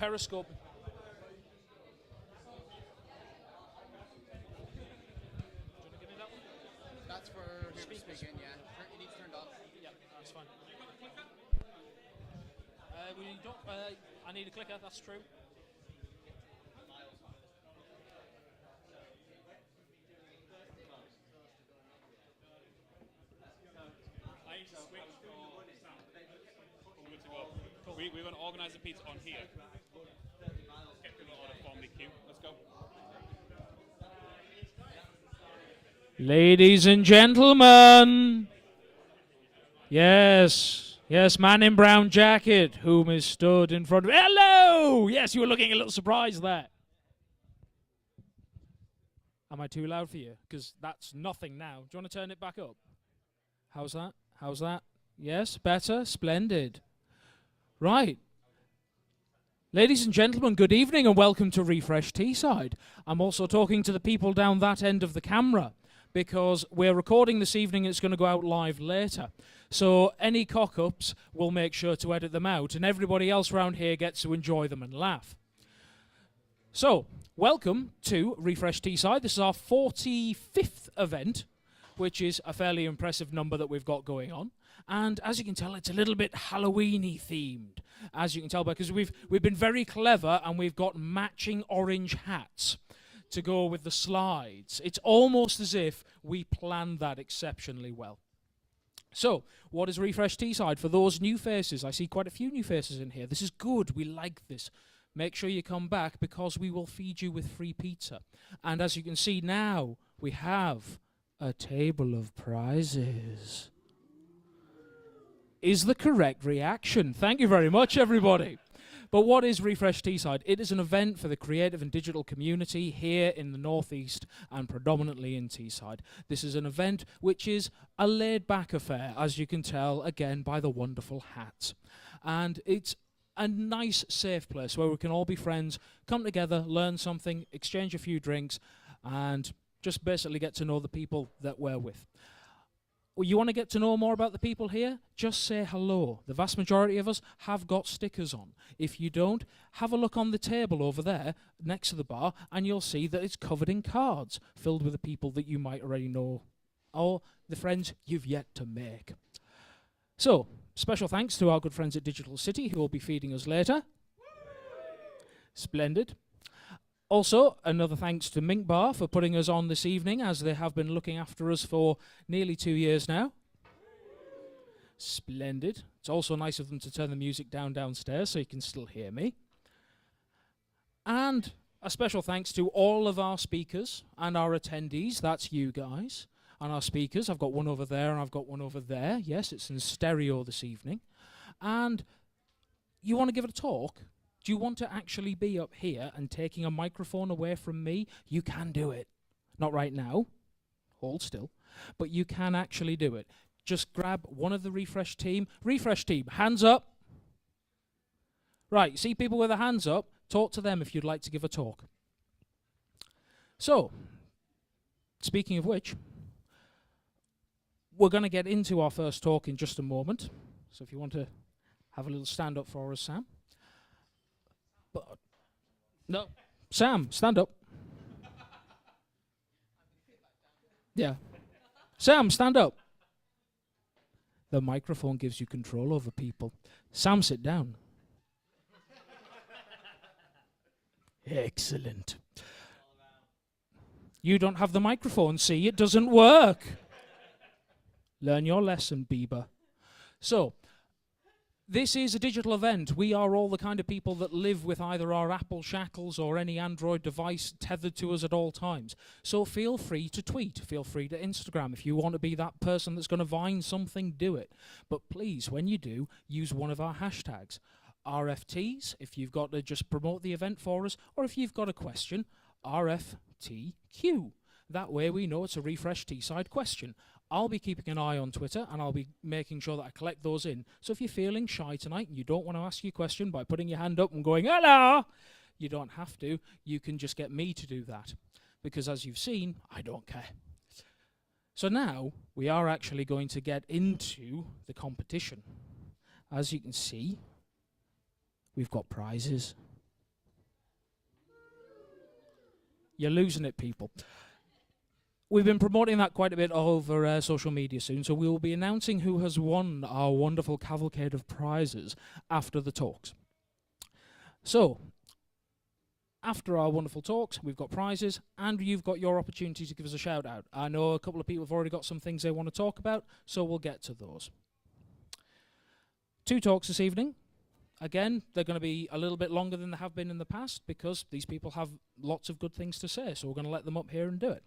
Periscope. That's for speaking, yeah. It needs turned off. Yeah, that's fine. We don't. I need a clicker. That's true. We're going to organise the pizza on here. Get people out of formally queue. Let's go. Ladies and gentlemen. Yes, man in brown jacket, whom is stood in front of. Hello. Yes, you were looking a little surprised there. Am I too loud for you? Because that's nothing now. Do you want to turn it back up? How's that? How's that? Yes, better? Splendid. Right. Ladies and gentlemen, good evening and welcome to Refresh Teesside. I'm also talking to the people down that end of the camera because we're recording this evening and it's going to go out live later. So any cock-ups, we'll make sure to edit them out and everybody else around here gets to enjoy them and laugh. So, welcome to Refresh Teesside. This is our 45th event, which is a fairly impressive number that we've got going on. And as you can tell, it's a little bit Halloween-y themed, as you can tell, because we've been very clever and we've got matching orange hats to go with the slides. It's almost as if we planned that exceptionally well. So, what is Refresh Teesside? For those new faces, I see quite a few new faces in here. This is good. We like this. Make sure you come back because we will feed you with free pizza. And as you can see now, we have a table of prizes. Is the correct reaction. Thank you very much, everybody. But what is Refresh Teesside? It is an event for the creative and digital community here in the Northeast and predominantly in Teesside. This is an event which is a laid-back affair, as you can tell, again, by the wonderful hats. And it's a nice, safe place where we can all be friends, come together, learn something, exchange a few drinks, and just basically get to know the people that we're with. You want to get to know more about the people here? Just say hello. The vast majority of us have got stickers on. If you don't, have a look on the table over there next to the bar and you'll see that it's covered in cards filled with the people that you might already know or the friends you've yet to make. So, special thanks to our good friends at Digital City who will be feeding us later. Splendid. Also, another thanks to Mink Bar for putting us on this evening, as they have been looking after us for nearly 2 years now. Splendid. It's also nice of them to turn the music down downstairs so you can still hear me. And a special thanks to all of our speakers and our attendees. That's you guys. And our speakers. I've got one over there and I've got one over there. Yes, it's in stereo this evening. And you want to give it a talk? Do you want to actually be up here and taking a microphone away from me? You can do it. Not right now. Hold still. But you can actually do it. Just grab one of the Refresh team. Refresh team, hands up. Right, see people with their hands up? Talk to them if you'd like to give a talk. So, speaking of which, we're going to get into our first talk in just a moment. So if you want to have a little stand up for us, Sam. No. Sam, stand up. Yeah. Sam, stand up. The microphone gives you control over people. Sam, sit down. Excellent. You don't have the microphone, see? It doesn't work. Learn your lesson, Bieber. So, this is a digital event. We are all the kind of people that live with either our Apple shackles or any Android device tethered to us at all times. So feel free to tweet, feel free to Instagram. If you want to be that person that's going to Vine something, do it. But please, when you do, use one of our hashtags. RFTs, if you've got to just promote the event for us, or if you've got a question, RFTQ. That way we know it's a Refresh Teesside question. I'll be keeping an eye on Twitter and I'll be making sure that I collect those in. So if you're feeling shy tonight and you don't want to ask your question by putting your hand up and going, hello, you don't have to. You can just get me to do that. Because as you've seen, I don't care. So now we are actually going to get into the competition. As you can see, we've got prizes. You're losing it, people. We've been promoting that quite a bit over social media soon, so we will be announcing who has won our wonderful cavalcade of prizes after the talks. So, after our wonderful talks, we've got prizes, and you've got your opportunity to give us a shout out. I know a couple of people have already got some things they want to talk about, so we'll get to those. 2 talks this evening. Again, they're going to be a little bit longer than they have been in the past because these people have lots of good things to say, so we're going to let them up here and do it.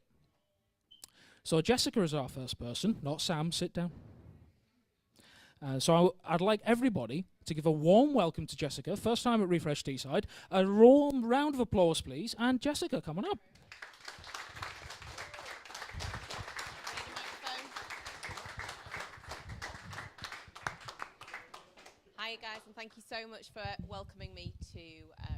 So Jessica is our first person, not Sam. Sit down. So I'd like everybody to give a warm welcome to Jessica, first time at Refresh Teesside. A warm round of applause, please. And Jessica, come on up. Hi guys, and thank you so much for welcoming me to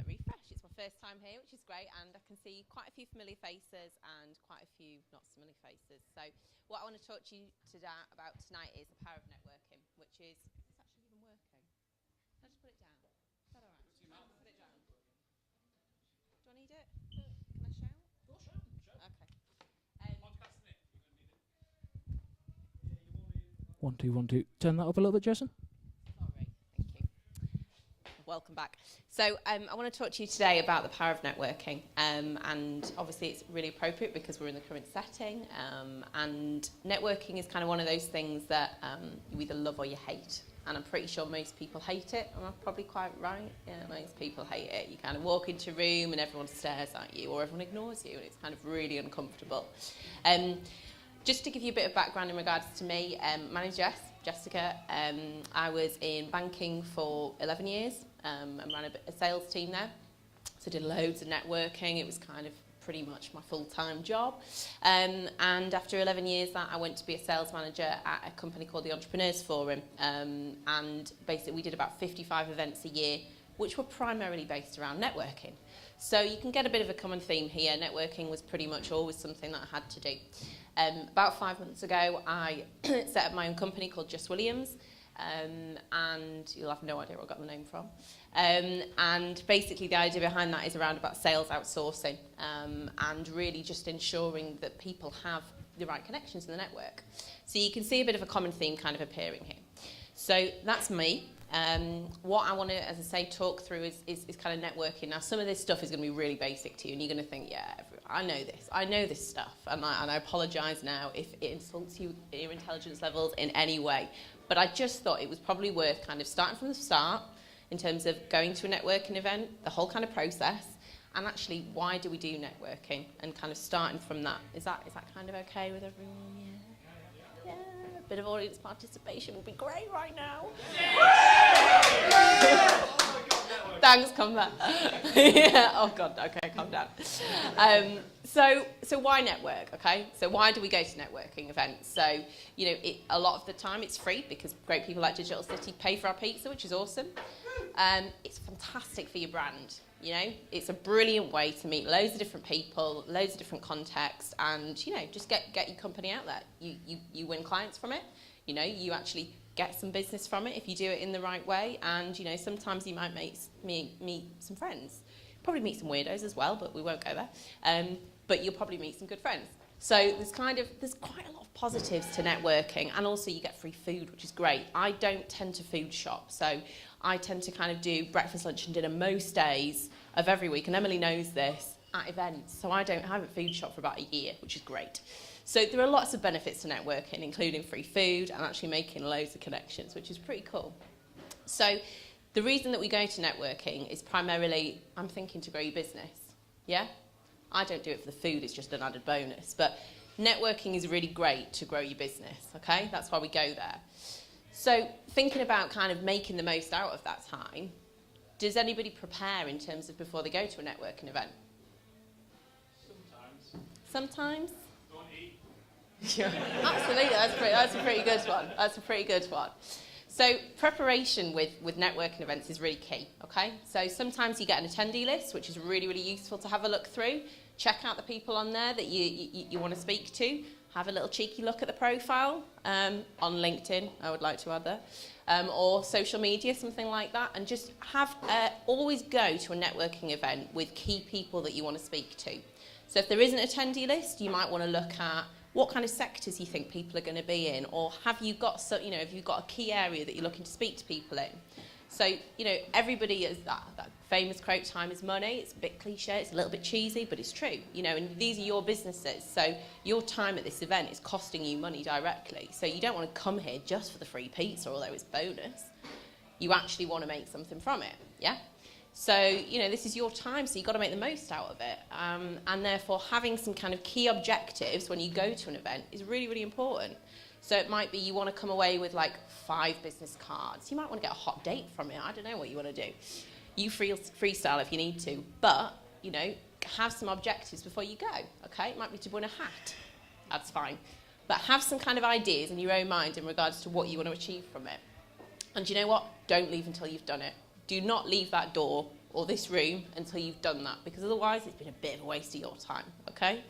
Refresh. It's my first time here, which is great, and I can see quite a few familiar faces and quite a few not so familiar faces. So what I want to talk to you about tonight is the power of networking, which is, it's actually even working. Can I just put it down? Is that all right? Put it down. Do I need it? Can I shout? Go shout. Okay. One, two, one, two. Turn that up a little bit, Jason. Sorry, thank you. Welcome back. So I want to talk to you today about the power of networking, and obviously it's really appropriate because we're in the current setting, and networking is kind of one of those things that you either love or you hate, and I'm pretty sure most people hate it. Am I probably quite right? Yeah, most people hate it. You kind of walk into a room and everyone stares at you or everyone ignores you, and it's kind of really uncomfortable. Just to give you a bit of background in regards to me, my name's Jessica. I was in banking for 11 years and ran a sales team there. So did loads of networking. It was kind of pretty much my full-time job. And after 11 years, I went to be a sales manager at a company called the Entrepreneurs Forum. And basically we did about 55 events a year, which were primarily based around networking. So you can get a bit of a common theme here. Networking was pretty much always something that I had to do. About 5 months ago, I set up my own company called Just Williams, and you'll have no idea where I got the name from. And basically the idea behind that is around about sales outsourcing, and really just ensuring that people have the right connections in the network. So you can see a bit of a common theme kind of appearing here. So that's me. What I want to, as I say, talk through is kind of networking. Now, some of this stuff is going to be really basic to you, and you're going to think, yeah, I know this stuff, and I apologise now if it insults your intelligence levels in any way. But I just thought it was probably worth kind of starting from the start in terms of going to a networking event, the whole kind of process, and actually why do we do networking, and kind of starting from that. Is that kind of okay with everyone? Yeah. A bit of audience participation would be great right now. Thanks, come back. Yeah. Oh God. Okay, calm down. So why network? Okay. So why do we go to networking events? So a lot of the time it's free because great people like Digital City pay for our pizza, which is awesome. It's fantastic for your brand. It's a brilliant way to meet loads of different people, loads of different contexts, and just get your company out there. You win clients from it. You actually get some business from it if you do it in the right way, and sometimes you might meet some friends. Probably meet some weirdos as well, but we won't go there. But you'll probably meet some good friends. So there's quite a lot of positives to networking, and also you get free food, which is great. I don't tend to food shop, so I tend to kind of do breakfast, lunch and dinner most days of every week, and Emily knows this, at events. So I haven't food shop for about a year, which is great. So there are lots of benefits to networking, including free food and actually making loads of connections, which is pretty cool. So the reason that we go to networking is primarily, I'm thinking to grow your business, yeah? I don't do it for the food, it's just an added bonus. But networking is really great to grow your business, okay? That's why we go there. So thinking about kind of making the most out of that time, does anybody prepare in terms of before they go to a networking event? Sometimes? Don't eat. Yeah, absolutely, that's a pretty good one. That's a pretty good one. So preparation with networking events is really key, okay? So sometimes you get an attendee list, which is really, really useful to have a look through. Check out the people on there that you want to speak to. Have a little cheeky look at the profile on LinkedIn, I would like to add there, or social media, something like that. And just always go to a networking event with key people that you want to speak to. So if there is an attendee list, you might want to look at what kind of sectors you think people are going to be in, or have you got have you got a key area that you're looking to speak to people in? So, everybody is that famous quote, time is money. It's a bit cliche, it's a little bit cheesy, but it's true. And these are your businesses. So your time at this event is costing you money directly. So you don't want to come here just for the free pizza, although it's bonus. You actually want to make something from it, yeah? So, this is your time, so you've got to make the most out of it. And therefore, having some kind of key objectives when you go to an event is really, really important. So it might be you want to come away with like 5 business cards. You might want to get a hot date from it. I don't know what you want to do. You freestyle if you need to. But, have some objectives before you go, okay? It might be to win a hat. That's fine. But have some kind of ideas in your own mind in regards to what you want to achieve from it. And you know what? Don't leave until you've done it. Do not leave that door or this room until you've done that, because otherwise it's been a bit of a waste of your time, okay?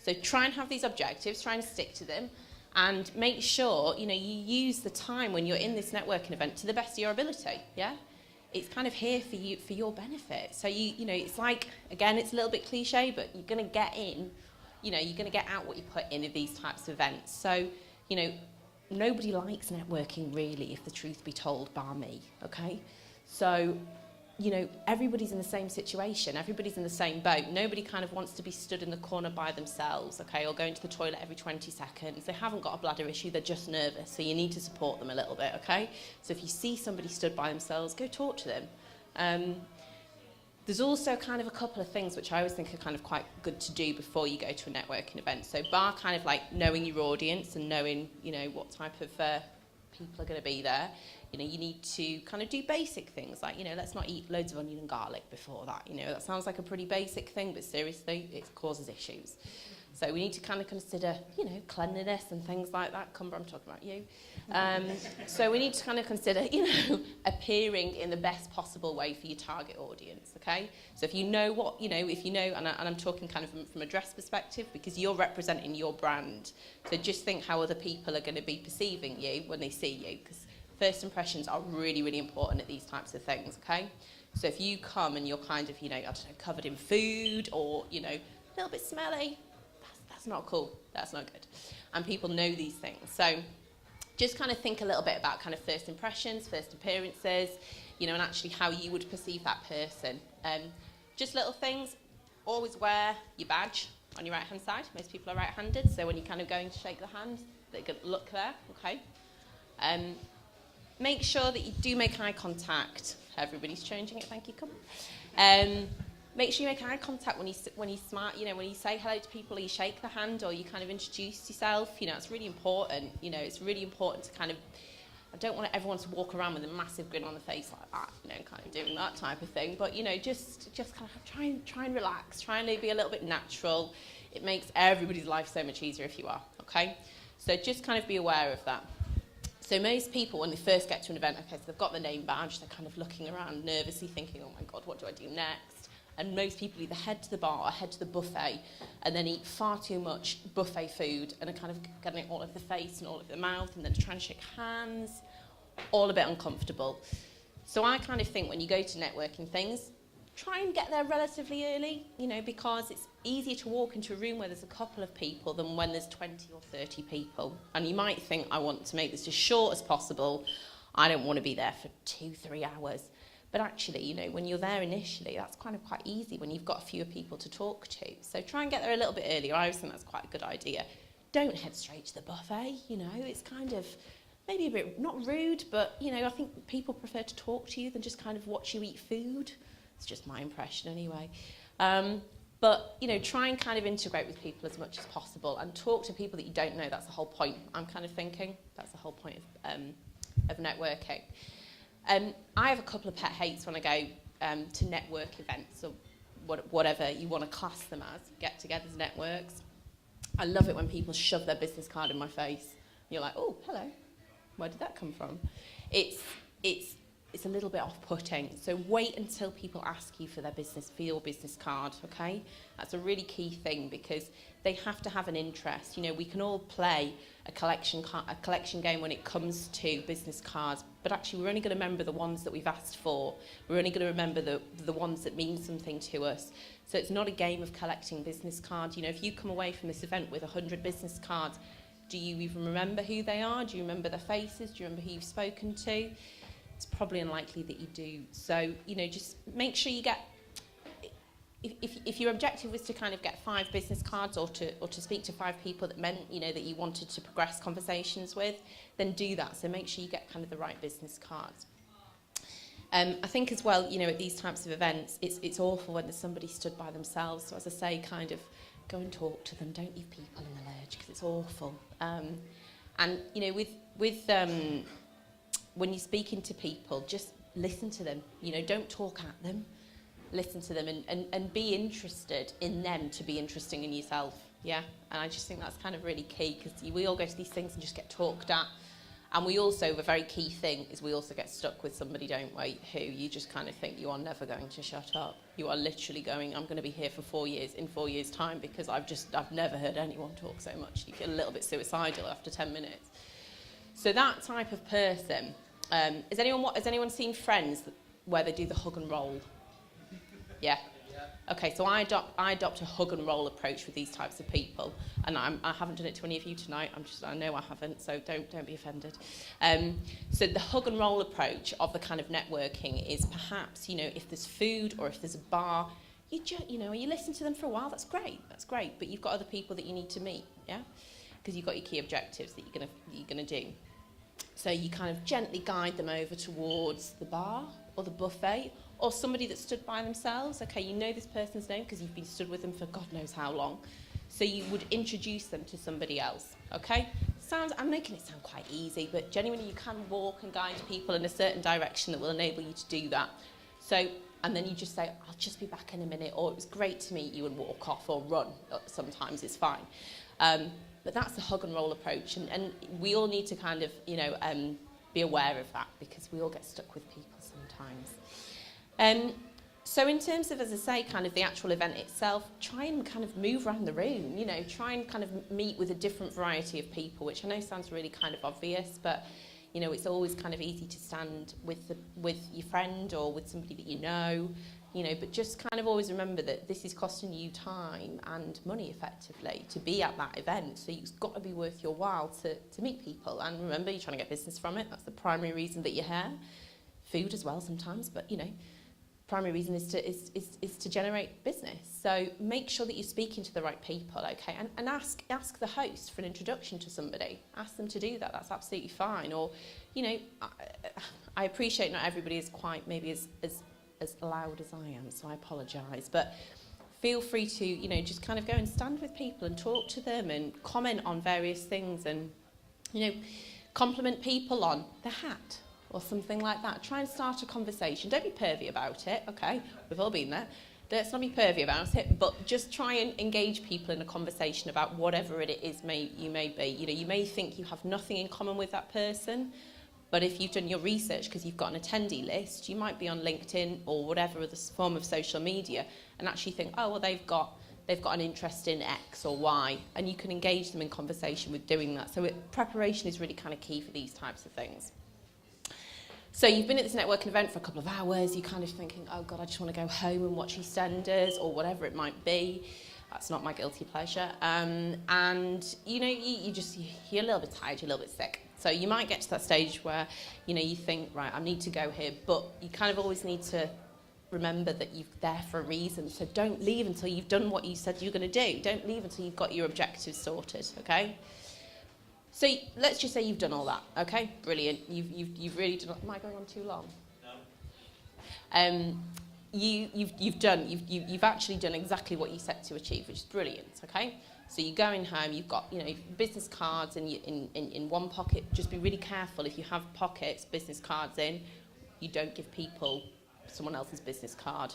So try and have these objectives, try and stick to them, and make sure, you use the time when you're in this networking event to the best of your ability, yeah? It's kind of here for you, for your benefit. So, it's like, again, it's a little bit cliche, but you're going to get in, you're going to get out what you put in these types of events. So, nobody likes networking, really, if the truth be told, bar me, okay? So, everybody's in the same situation. Everybody's in the same boat. Nobody kind of wants to be stood in the corner by themselves, okay, or going to the toilet every 20 seconds. They haven't got a bladder issue, they're just nervous, so you need to support them a little bit, okay? So if you see somebody stood by themselves, go talk to them. There's also kind of a couple of things which I always think are kind of quite good to do before you go to a networking event. So bar kind of like knowing your audience and knowing, what type of people are going to be there. You need to kind of do basic things like, let's not eat loads of onion and garlic before that. That sounds like a pretty basic thing, but seriously, it causes issues. So we need to kind of consider, cleanliness and things like that. Cumber, I'm talking about you. So we need to kind of consider, appearing in the best possible way for your target audience, okay? So if you know what, if you know, and I'm talking kind of from a dress perspective, because you're representing your brand. So just think how other people are going to be perceiving you when they see you, because first impressions are really, really important at these types of things, okay? So if you come and you're kind of, I don't know, covered in food or, a little bit smelly, that's not cool. That's not good. And people know these things. So just kind of think a little bit about kind of first impressions, first appearances, and actually how you would perceive that person. Just little things. Always wear your badge on your right-hand side. Most people are right-handed, so when you're kind of going to shake the hand, they could look there, okay? Make sure that you do make eye contact. Everybody's changing it, thank you, come. Make sure you make eye contact when you smile, when you say hello to people, or you shake the hand, or you kind of introduce yourself. It's really important. It's really important to kind of, I don't want everyone to walk around with a massive grin on the face like that, kind of doing that type of thing. But, just kind of try and relax, try and be a little bit natural. It makes everybody's life so much easier if you are, okay? So just kind of be aware of that. So most people, when they first get to an event, okay, so they've got the name badge, they're kind of looking around nervously thinking, oh my God, what do I do next? And most people either head to the bar or head to the buffet and then eat far too much buffet food and are kind of getting it all over the face and all over the mouth, and then trying to shake hands, all a bit uncomfortable. So I kind of think when you go to networking things, try and get there relatively early, because it's easier to walk into a room where there's a couple of people than when there's 20 or 30 people. And you might think, I want to make this as short as possible. I don't want to be there for 2-3 hours. But actually, when you're there initially, that's kind of quite easy when you've got a fewer people to talk to. So try and get there a little bit earlier. I always think that's quite a good idea. Don't head straight to the buffet, it's kind of maybe a bit, not rude, but, I think people prefer to talk to you than just kind of watch you eat food. It's just my impression anyway. But, try and kind of integrate with people as much as possible and talk to people that you don't know. That's the whole point, I'm kind of thinking. That's the whole point of networking. I have a couple of pet hates when I go to network events or whatever you want to class them as, get-togethers, networks. I love it when people shove their business card in my face. You're like, oh, hello, where did that come from? It's it's a little bit off-putting. So wait until people ask you for your business card, okay? That's a really key thing because they have to have an interest. You know, we can all play a collection game when it comes to business cards, but actually we're only going to remember the ones that we've asked for. We're only going to remember the ones that mean something to us. So it's not a game of collecting business cards. You know, if you come away from this event with 100 business cards, do you even remember who they are? Do you remember their faces? Do you remember who you've spoken to? It's probably unlikely that you do. So, you know, just make sure you get, if your objective was to kind of get 5 business cards or to speak to 5 people that meant, you know, that you wanted to progress conversations with, then do that. So make sure you get kind of the right business cards. I think as well, you know, at these types of events, it's awful when there's somebody stood by themselves. So as I say, kind of go and talk to them. Don't leave people in the lurch because it's awful. And, you know, when you're speaking to people, just listen to them. You know, don't talk at them. Listen to them and be interested in them to be interesting in yourself. Yeah, and I just think that's kind of really key because we all go to these things and just get talked at. And we also, a very key thing is we also get stuck with somebody, don't we, who you just kind of think you are never going to shut up. You are literally going, I'm going to be here for 4 years, in 4 years' time, because I've never heard anyone talk so much. You feel a little bit suicidal after 10 minutes. So that type of person, has anyone seen Friends where they do the hug and roll? Yeah? Okay, so I adopt a hug and roll approach with these types of people, and I haven't done it to any of you tonight. I know I haven't, so don't be offended. So the hug and roll approach of the kind of networking is perhaps, you know, if there's food or if there's a bar, you listen to them for a while. That's great, but you've got other people that you need to meet, yeah, because you've got your key objectives that you're gonna do. So you kind of gently guide them over towards the bar or the buffet, or somebody that stood by themselves. Okay, you know this person's name because you've been stood with them for God knows how long. So you would introduce them to somebody else, okay? I'm making it sound quite easy, but genuinely you can walk and guide people in a certain direction that will enable you to do that. So, and then you just say, I'll just be back in a minute, or it was great to meet you, and walk off or run. Sometimes it's fine. But that's the hug and roll approach, and we all need to kind of, you know, be aware of that because we all get stuck with people sometimes. So in terms of, as I say, kind of the actual event itself, try and kind of move around the room, you know, try and kind of meet with a different variety of people, which I know sounds really kind of obvious, but, you know, it's always kind of easy to stand with your friend or with somebody that you know, but just kind of always remember that this is costing you time and money effectively to be at that event. So it's got to be worth your while to meet people. And remember, you're trying to get business from it. That's the primary reason that you're here. Food as well sometimes, but, you know, primary reason is to generate business. So make sure that you're speaking to the right people, okay? And ask the host for an introduction to somebody. Ask them to do that. That's absolutely fine. Or, you know, I appreciate not everybody is quite maybe as loud as I am, so I apologise. But feel free to, you know, just kind of go and stand with people and talk to them and comment on various things and, you know, compliment people on the hat or something like that. Try and start a conversation. Don't be pervy about it, okay? We've all been there. Let's not be pervy about it, but just try and engage people in a conversation about whatever it is you may be. You know, you may think you have nothing in common with that person, but if you've done your research because you've got an attendee list, you might be on LinkedIn or whatever other form of social media and actually think, oh, well, they've got an interest in X or Y, and you can engage them in conversation with doing that. So preparation is really kind of key for these types of things. So you've been at this networking event for a couple of hours, you're kind of thinking, oh God, I just want to go home and watch EastEnders or whatever it might be. That's not my guilty pleasure. And, you know, you're a little bit tired, you're a little bit sick. So you might get to that stage where, you know, you think, right, I need to go here, but you kind of always need to remember that you're there for a reason. So don't leave until you've done what you said you're going to do. Don't leave until you've got your objectives sorted, okay? So let's just say you've done all that, okay? Brilliant. You've really done. Am I going on too long? No. You've actually done exactly what you set to achieve, which is brilliant, okay? So you're going home. You've got, you know, business cards in one pocket. Just be really careful if you have pockets, business cards in. You don't give people someone else's business card.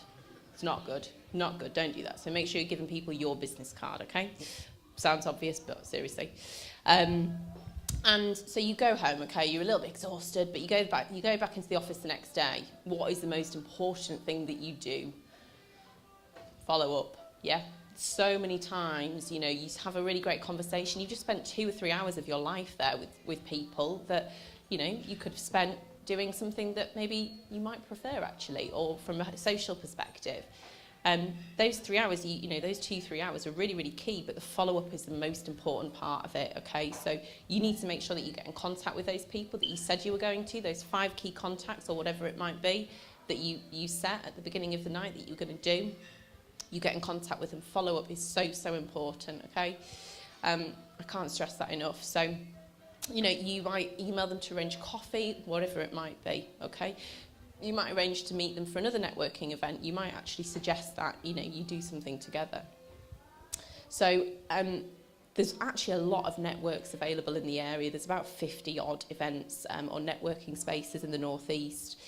It's not good. Not good. Don't do that. So make sure you're giving people your business card, okay? Sounds obvious, but seriously. And so you go home, okay, you're a little bit exhausted, but you go back into the office the next day. What is the most important thing that you do? Follow up, yeah? So many times, you know, you have a really great conversation. You've just spent 2 or 3 hours of your life there with people that, you know, you could have spent doing something that maybe you might prefer actually, or from a social perspective. Those 3 hours, you know, those 2-3 hours are really, really key, but the follow-up is the most important part of it, okay? So you need to make sure that you get in contact with those people that you said you were going to, those 5 key contacts or whatever it might be that you set at the beginning of the night that you're going to do. You get in contact with them. Follow-up is so, so important, okay? I can't stress that enough. So, you know, you might email them to arrange coffee, whatever it might be, okay? You might arrange to meet them for another networking event. You might actually suggest that, you know, you do something together. So there's actually a lot of networks available in the area. There's about 50 odd events or networking spaces in the Northeast.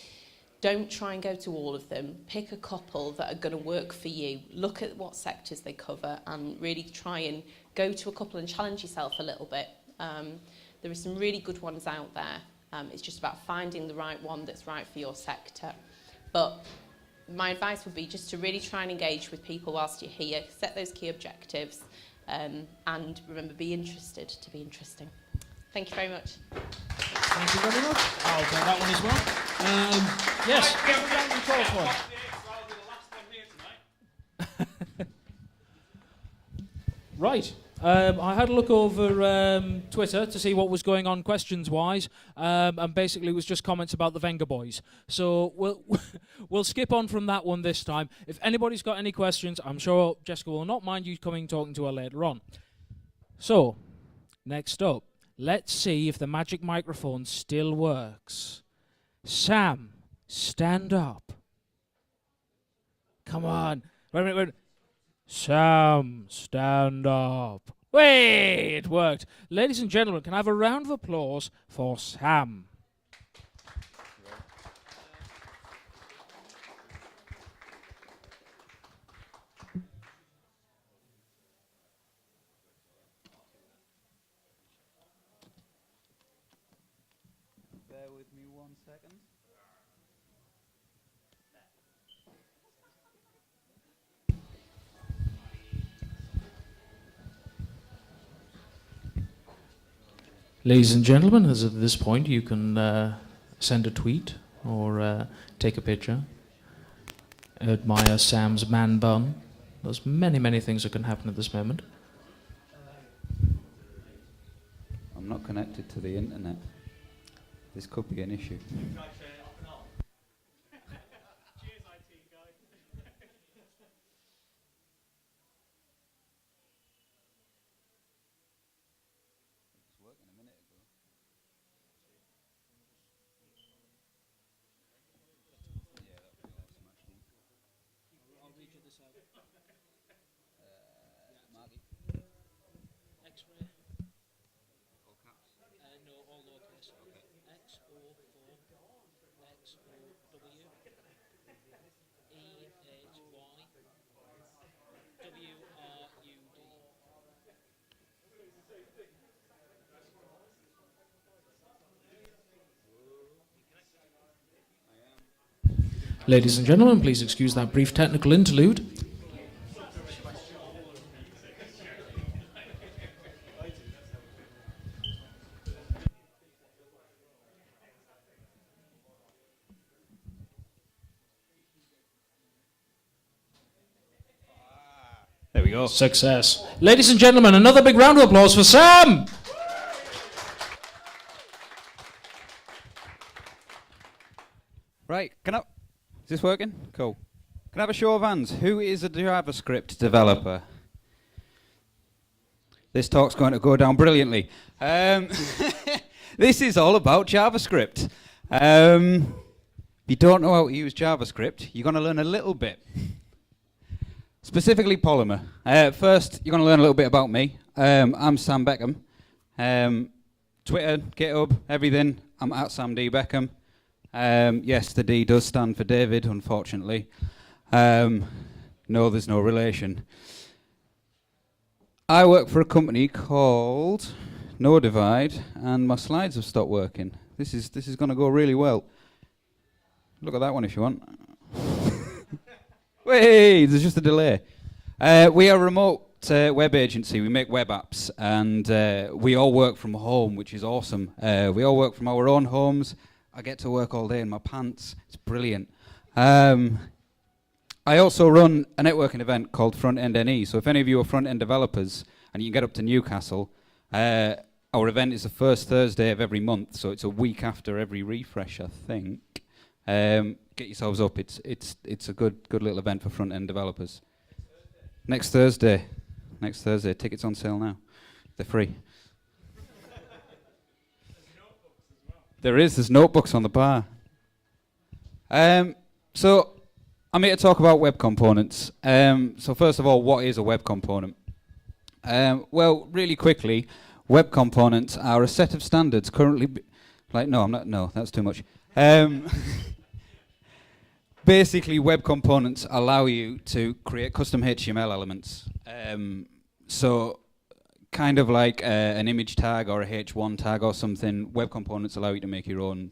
Don't try and go to all of them. Pick a couple that are going to work for you. Look at what sectors they cover and really try and go to a couple and challenge yourself a little bit. There are some really good ones out there. It's just about finding the right one that's right for your sector. But my advice would be just to really try and engage with people whilst you're here, set those key objectives, and remember, be interested to be interesting. Thank you very much. Thank you very much. I'll take that one as well. Yes, get a round of applause for it. I'll be the last one here tonight. Right. I had a look over Twitter to see what was going on questions-wise, and basically it was just comments about the Venga boys. So we'll skip on from that one this time. If anybody's got any questions, I'm sure Jessica will not mind you talking to her later on. So, next up, let's see if the magic microphone still works. Sam, stand up. Come on. Wait. Sam, stand up. Wait, it worked. Ladies and gentlemen, can I have a round of applause for Sam? Bear with me 1 second. Ladies and gentlemen, as at this point, you can send a tweet or take a picture. Admire Sam's man bun. There's many, many things that can happen at this moment. I'm not connected to the internet. This could be an issue. Ladies and gentlemen, please excuse that brief technical interlude. There we go. Success. Ladies and gentlemen, another big round of applause for Sam! Right, is this working? Cool. Can I have a show of hands? Who is a JavaScript developer? This talk's going to go down brilliantly. This is all about JavaScript. If you don't know how to use JavaScript, you're going to learn a little bit. Specifically Polymer. First, you're going to learn a little bit about me. I'm Sam Beckham. Twitter, GitHub, everything. I'm at Sam D. Beckham. Yes, the D does stand for David, unfortunately. No, there's no relation. I work for a company called no divide, and my slides have stopped working. This is going to go really well. Look at that one if you want. Wait, there's just a delay. We are a remote web agency. We make web apps, and we all work from home, which is awesome. We all work from our own homes. I get to work all day in my pants. It's brilliant. I also run a networking event called Front End NE. So if any of you are front end developers and you can get up to Newcastle, our event is the first Thursday of every month. So it's a week after every refresh, I think. Get yourselves up. It's a good little event for front end developers. Next Thursday. Tickets on sale now. They're free. There's notebooks on the bar. So I'm here to talk about web components. So first of all, what is a web component? Well, really quickly, web components are a set of standards currently. No, that's too much. Basically, web components allow you to create custom HTML elements. So kind of like an image tag or a H1 tag or something, web components allow you to make your own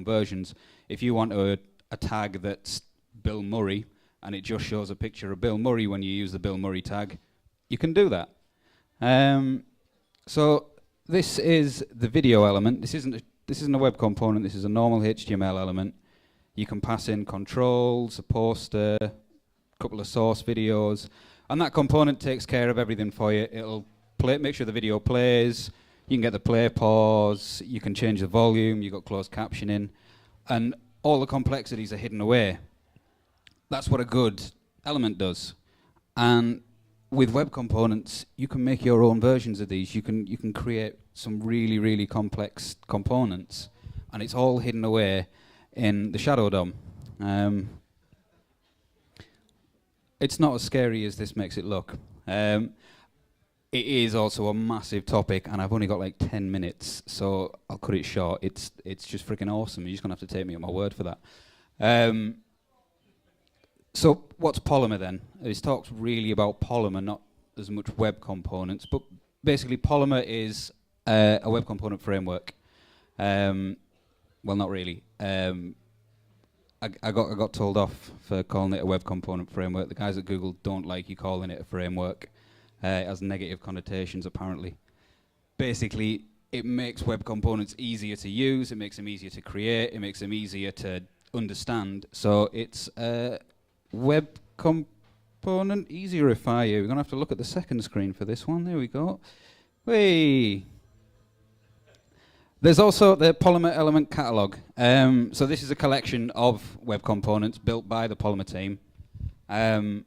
versions. If you want a tag that's Bill Murray and it just shows a picture of Bill Murray when you use the Bill Murray tag, you can do that. So this is the video element. This isn't a web component. This is a normal HTML element. You can pass in controls, a poster, a couple of source videos, and that component takes care of everything for you. It'll make sure the video plays. You can get the play pause. You can change the volume. You've got closed captioning, and all the complexities are hidden away. That's what a good element does. And with web components, you can make your own versions of these. You can create some really, really complex components, and it's all hidden away in the Shadow DOM. It's not as scary as this makes it look. It is also a massive topic, and I've only got like 10 minutes, so I'll cut it short. It's just freaking awesome. You're just going to have to take me at my word for that. So what's Polymer then? This talks really about Polymer, not as much web components, but basically Polymer is a web component framework. Well, not really. I got told off for calling it a web component framework. The guys at Google don't like you calling it a framework. It has negative connotations, apparently. Basically, it makes web components easier to use. It makes them easier to create. It makes them easier to understand. So it's a web component easierifier. We're going to have to look at the second screen for this one. There we go. Whey! There's also the Polymer Element Catalog. So this is a collection of web components built by the Polymer team. And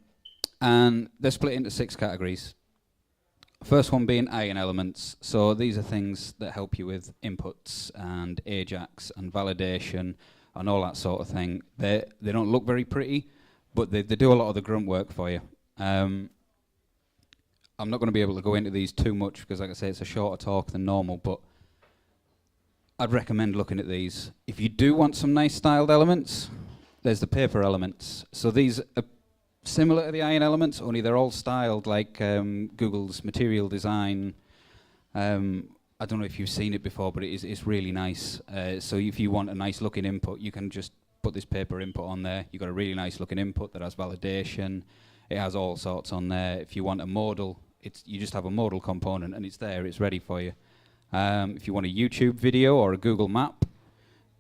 they're split into 6 categories. First one being iron elements. So these are things that help you with inputs and AJAX and validation and all that sort of thing. They don't look very pretty, but they do a lot of the grunt work for you. I'm not going to be able to go into these too much because, like I say, it's a shorter talk than normal, but I'd recommend looking at these. If you do want some nice styled elements, there's the paper elements. So these are similar to the iron elements, only they're all styled like Google's material design. I don't know if you've seen it before, but it's really nice. So if you want a nice looking input, you can just put this paper input on there. You've got a really nice looking input that has validation. It has all sorts on there. If you want a modal, you just have a modal component and it's there, it's ready for you. If you want a YouTube video or a Google map,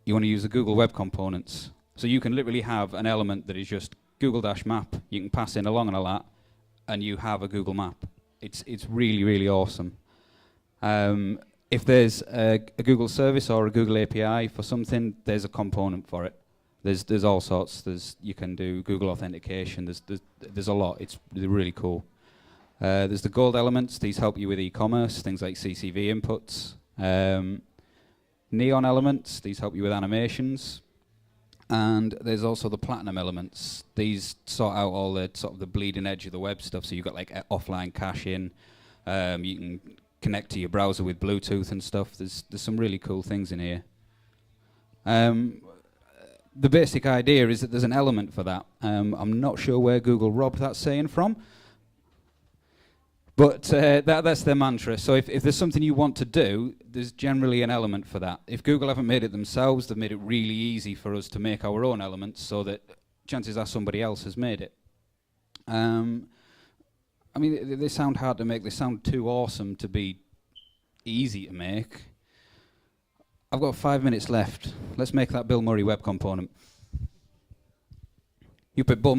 you want to use the Google Web Components. So you can literally have an element that is just Google-map. You can pass in along and all that, and you have a Google map. It's really, really awesome. If there's a Google service or a Google API for something, there's a component for it. There's all sorts. You can do Google authentication. There's a lot. It's really cool. There's the gold elements. These help you with e-commerce, things like CCV inputs. Neon elements. These help you with animations. And there's also the platinum elements. These sort out all the sort of the bleeding edge of the web stuff. So you've got like offline caching. You can connect to your browser with Bluetooth and stuff. There's some really cool things in here. The basic idea is that there's an element for that. I'm not sure where Google robbed that saying from, But that's their mantra. So if there's something you want to do, there's generally an element for that. If Google haven't made it themselves, they've made it really easy for us to make our own elements so that chances are somebody else has made it. I mean, they sound hard to make. They sound too awesome to be easy to make. I've got 5 minutes left. Let's make that Bill Murray web component. You put Bill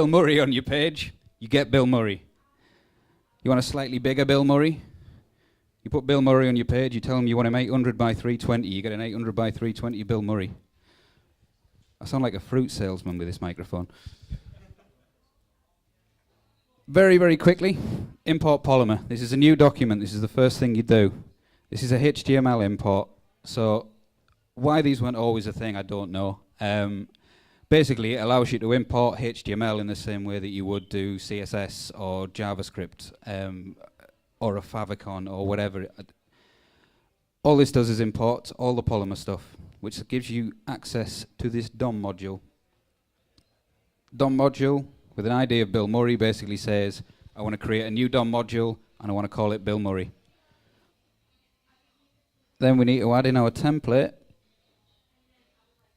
Murray on your page, you get Bill Murray. You want a slightly bigger Bill Murray? You put Bill Murray on your page, you tell them you want him 800 by 320, you get an 800 by 320 Bill Murray. I sound like a fruit salesman with this microphone. Very, very quickly, import Polymer. This is a new document. This is the first thing you do. This is a HTML import. So why these weren't always a thing, I don't know. Basically, it allows you to import HTML in the same way that you would do CSS or JavaScript or a favicon or whatever. All this does is import all the Polymer stuff, which gives you access to this DOM module. DOM module, with an ID of Bill Murray, basically says, I want to create a new DOM module and I want to call it Bill Murray. Then we need to add in our template,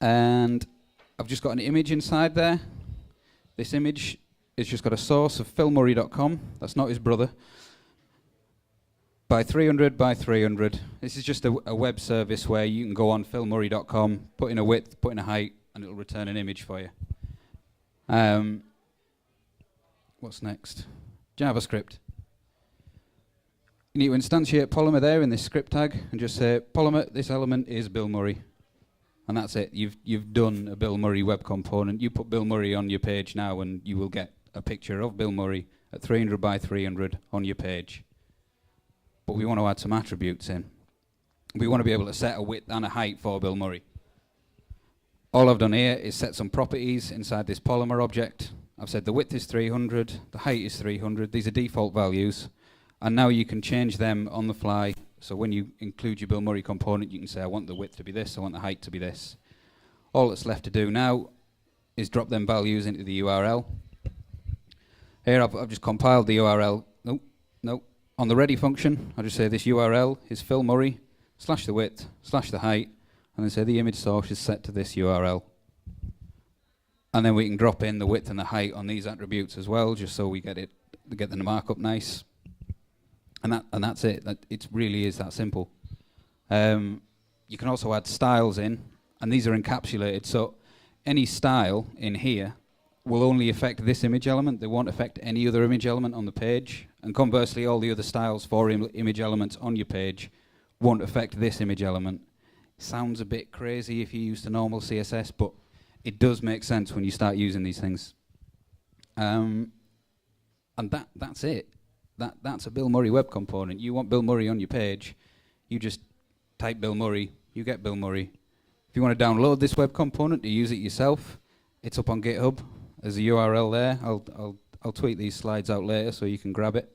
and I've just got an image inside there. This image has just got a source of philmurray.com. That's not his brother. By 300 by 300. This is just a web service where you can go on philmurray.com, put in a width, put in a height, and it'll return an image for you. What's next? JavaScript. You need to instantiate Polymer there in this script tag and just say, Polymer, this element is Bill Murray. And that's it. You've done a Bill Murray web component. You put Bill Murray on your page now and you will get a picture of Bill Murray at 300 by 300 on your page. But we want to add some attributes in. We want to be able to set a width and a height for Bill Murray. All I've done here is set some properties inside this Polymer object. I've said the width is 300, the height is 300. These are default values. And now you can change them on the fly. So when you include your Bill Murray component, you can say, I want the width to be this, I want the height to be this. All that's left to do now is drop them values into the URL. Here I've just compiled the URL. Nope. On the ready function, I'll just say this URL is Phil Murray, / the width, / the height, and then say the image source is set to this URL. And then we can drop in the width and the height on these attributes as well, just so we get the markup nice. And that's it. It really is that simple. You can also add styles in, and these are encapsulated. So any style in here will only affect this image element. They won't affect any other image element on the page. And conversely, all the other styles for image elements on your page won't affect this image element. Sounds a bit crazy if you use the normal CSS, but it does make sense when you start using these things. And that's it. That's a Bill Murray web component. You want Bill Murray on your page, you just type Bill Murray, you get Bill Murray. If you want to download this web component to use it yourself, it's up on GitHub. There's a URL there. I'll tweet these slides out later so you can grab it.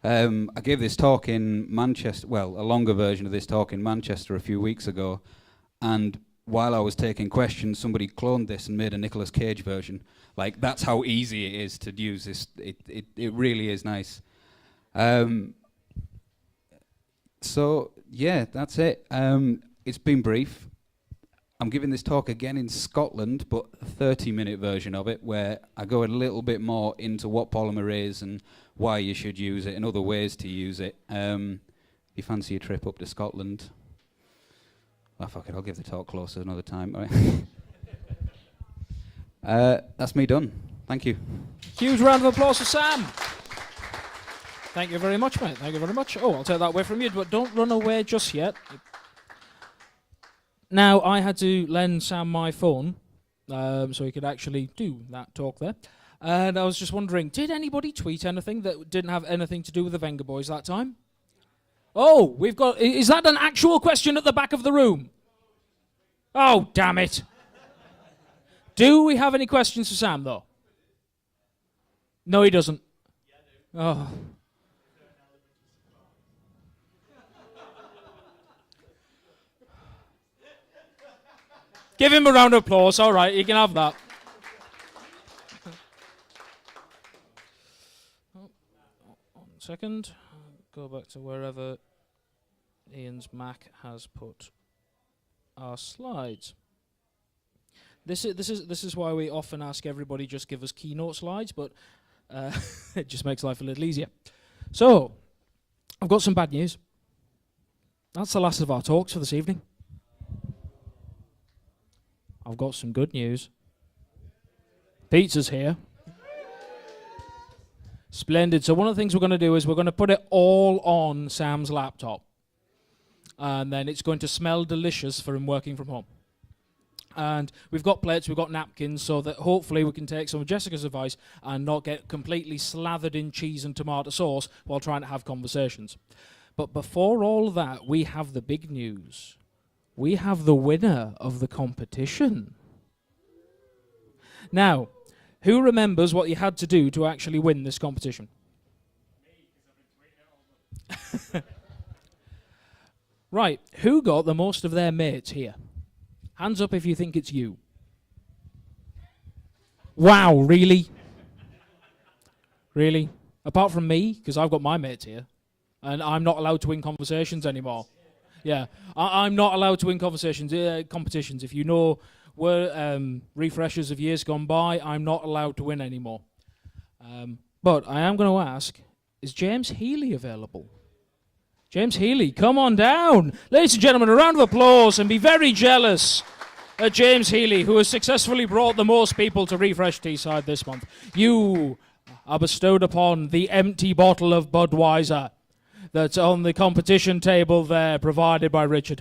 I gave this talk in Manchester, well, a longer version of this talk in Manchester a few weeks ago, and while I was taking questions, somebody cloned this and made a Nicolas Cage version. Like, that's how easy it is to use this. It really is nice. So yeah, that's it. It's been brief. I'm giving this talk again in Scotland, but a 30-minute version of it, where I go a little bit more into what Polymer is and why you should use it and other ways to use it. If you fancy a trip up to Scotland, oh fuck it, I'll give the talk closer another time. Right. That's me done. Thank you. Huge round of applause for Sam. Thank you very much, mate. Thank you very much. Oh, I'll take that away from you, but don't run away just yet. Now, I had to lend Sam my phone so he could actually do that talk there. And I was just wondering, did anybody tweet anything that didn't have anything to do with the Venga Boys that time? Oh, we've got... Is that an actual question at the back of the room? Oh, damn it. Do we have any questions for Sam, though? No, he doesn't. Oh. Give him a round of applause. All right, you can have that. second. Go back to wherever Ian's Mac has put our slides. This is why we often ask everybody just give us keynote slides, but it just makes life a little easier. So, I've got some bad news. That's the last of our talks for this evening. I've got some good news. Pizza's here. Splendid. So one of the things we're going to do is we're going to put it all on Sam's laptop. And then it's going to smell delicious for him working from home. And we've got plates, we've got napkins, so that hopefully we can take some of Jessica's advice and not get completely slathered in cheese and tomato sauce while trying to have conversations. But before all that, we have the big news. We have the winner of the competition. Now, who remembers what you had to do to actually win this competition? Right, who got the most of their mates here? Hands up if you think it's you. Wow, really? Really? Apart from me, because I've got my mates here, and I'm not allowed to win conversations anymore. Yeah, I'm not allowed to win competitions. If you know refreshers of years gone by, I'm not allowed to win anymore. But I am going to ask, is James Healy available? James Healy, come on down. Ladies and gentlemen, a round of applause and be very jealous at James Healy, who has successfully brought the most people to Refresh Teesside this month. You are bestowed upon the empty bottle of Budweiser that's on the competition table there, provided by Richard.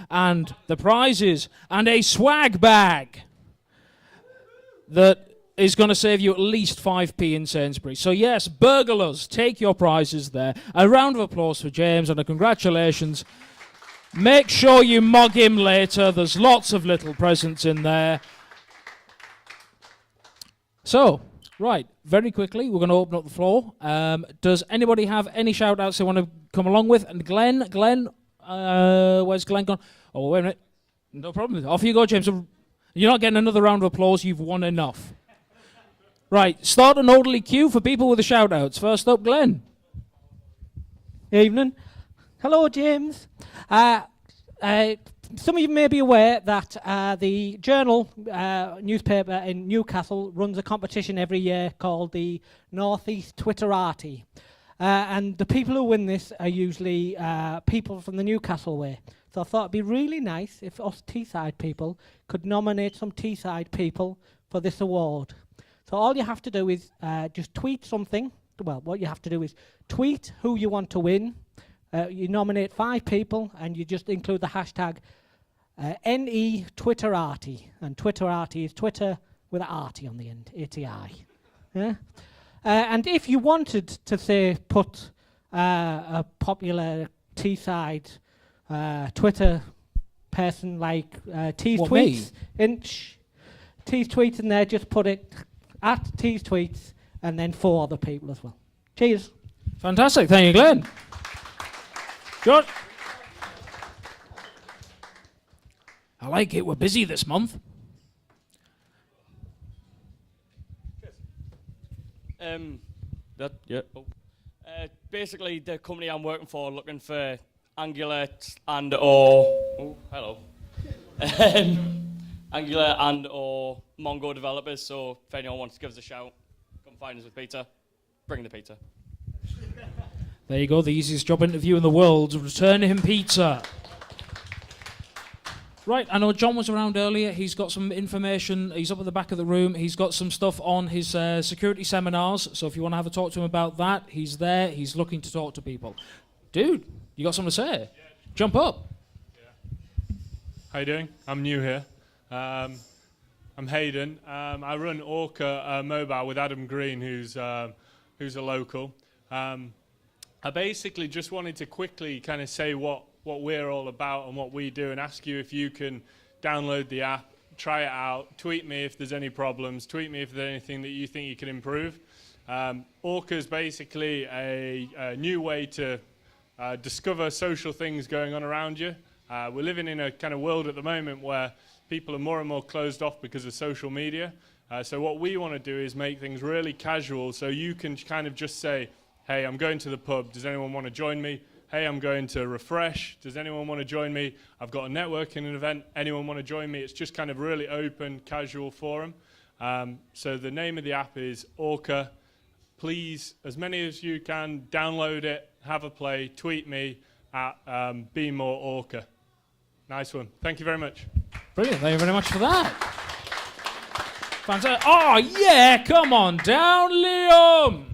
And the prizes and a swag bag that is going to save you at least 5p in Sainsbury's. So yes, burglars, take your prizes there. A round of applause for James and a congratulations. Make sure you mug him later. There's lots of little presents in there. So, right, very quickly, we're going to open up the floor. Does anybody have any shout-outs they want to come along with? And Glenn, where's Glenn gone? Oh, wait a minute. No problem. Off you go, James. You're not getting another round of applause. You've won enough. Right, start an orderly queue for people with the shout-outs. First up, Glenn. Evening. Hello, James. Some of you may be aware that the Journal newspaper in Newcastle runs a competition every year called the North East Twitterati. And the people who win this are usually people from the Newcastle way. So I thought it'd be really nice if us Teesside people could nominate some Teesside people for this award. So all you have to do is just tweet something. Well, what you have to do is tweet who you want to win. You nominate 5 people and you just include the hashtag NE Twitterati. And Twitterati is Twitter with an arty on the end, ATI. Yeah? And if you wanted to, say, put a popular Teesside Twitter person like Tees Tweets Tees Tweets in there, just put it at Tees Tweets and then 4 other people as well. Cheers. Fantastic. Thank you, Glenn. George? I like it. We're busy this month. Basically, the company I'm working for looking for Angular and or Angular and or Mongo developers. So if anyone wants to give us a shout, come find us with pizza. Bring the pizza. There you go. The easiest job interview in the world. Return him pizza. Right, I know John was around earlier. He's got some information. He's up at the back of the room. He's got some stuff on his security seminars. So if you want to have a talk to him about that, he's there. He's looking to talk to people. Dude, you got something to say? Yeah. Jump up. Yeah. How you doing? I'm new here. I'm Hayden. I run Orca Mobile with Adam Green, who's a local. I basically just wanted to quickly kind of say what we're all about and what we do and ask you if you can download the app, try it out, tweet me if there's any problems, tweet me if there's anything that you think you can improve. Orca is basically a new way to discover social things going on around you. We're living in a kind of world at the moment where people are more and more closed off because of social media. So what we want to do is make things really casual so you can kind of just say, Hey, I'm going to the pub. Does anyone want to join me? Hey, I'm going to Refresh. Does anyone want to join me? I've got a networking event. Anyone want to join me? It's just kind of really open, casual forum. So the name of the app is Orca. Please, as many as you can, download it, have a play, tweet me at BeMoreOrca. Nice one. Thank you very much. Brilliant. Thank you very much for that. Fantastic. Oh, yeah. Come on down, Liam.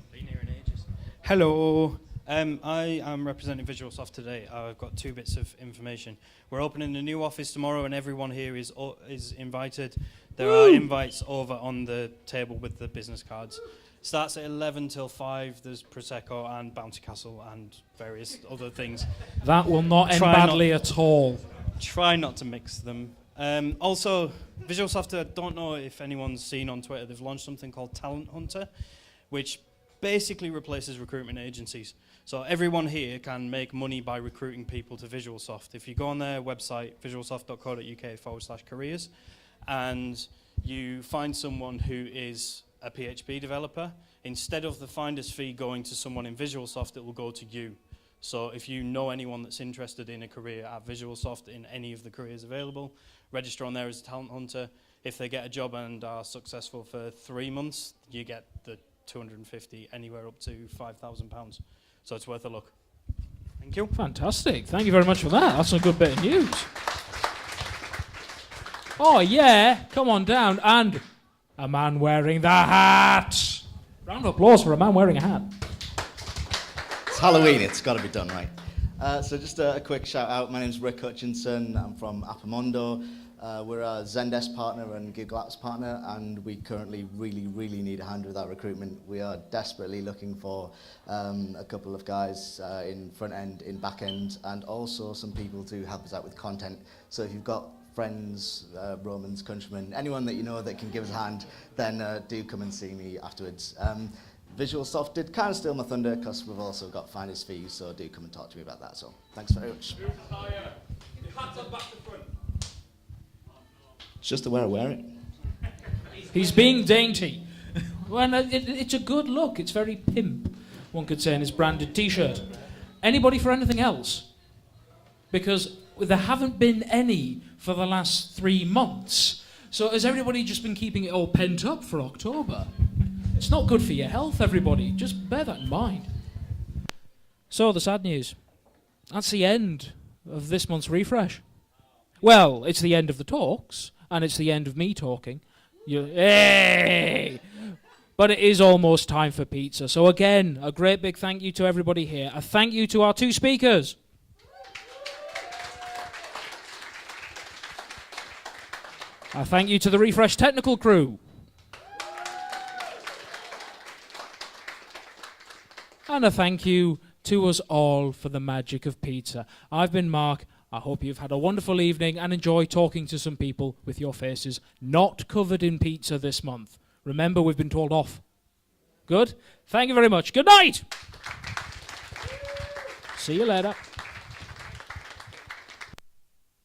Hello. I am representing Visualsoft today. I've got 2 bits of information. We're opening a new office tomorrow, and everyone here is invited. There are invites over on the table with the business cards. Starts at 11 till 5. There's Prosecco and Bounty Castle and various other things. That will not end badly at all. Try not to mix them. Also, Visualsoft, I don't know if anyone's seen on Twitter, they've launched something called Talent Hunter, which basically replaces recruitment agencies. So everyone here can make money by recruiting people to Visualsoft. If you go on their website, visualsoft.co.uk/careers, and you find someone who is a PHP developer, instead of the finder's fee going to someone in Visualsoft, it will go to you. So if you know anyone that's interested in a career at Visualsoft in any of the careers available, register on there as a talent hunter. If they get a job and are successful for 3 months, you get the 250, anywhere up to £5,000. So it's worth a look. Thank you. Fantastic. Thank you very much for that. That's a good bit of news. Oh, yeah. Come on down. And a man wearing the hat. Round of applause for a man wearing a hat. It's Halloween, it's got to be done right. So just a quick shout out. My name's Rick Hutchinson. I'm from Appamondo. We're a Zendesk partner and Google Apps partner, and we currently really need a hand with our recruitment. We are desperately looking for a couple of guys in front end, in back end, and also some people to help us out with content. So if you've got friends, Romans, countrymen, anyone that you know that can give us a hand, then do come and see me afterwards. Visualsoft did kind of steal my thunder because we've also got finder's fees, so do come and talk to me about that. So thanks very much. It's just the way I wear it. He's being dainty. Well, it's a good look. It's very pimp, one could say, in his branded T-shirt. Anybody for anything else? Because there haven't been any for the last 3 months. So has everybody just been keeping it all pent up for October? It's not good for your health, everybody. Just bear that in mind. So, the sad news. That's the end of this month's refresh. Well, it's the end of the talks, and it's the end of me talking. Hey! But it is almost time for pizza. So again, a great big thank you to everybody here. A thank you to our 2 speakers. A thank you to the Refresh technical crew. And a thank you to us all for the magic of pizza. I've been Mark. I hope you've had a wonderful evening and enjoy talking to some people with your faces not covered in pizza this month. Remember, we've been told off. Good? Thank you very much. Good night. See you later.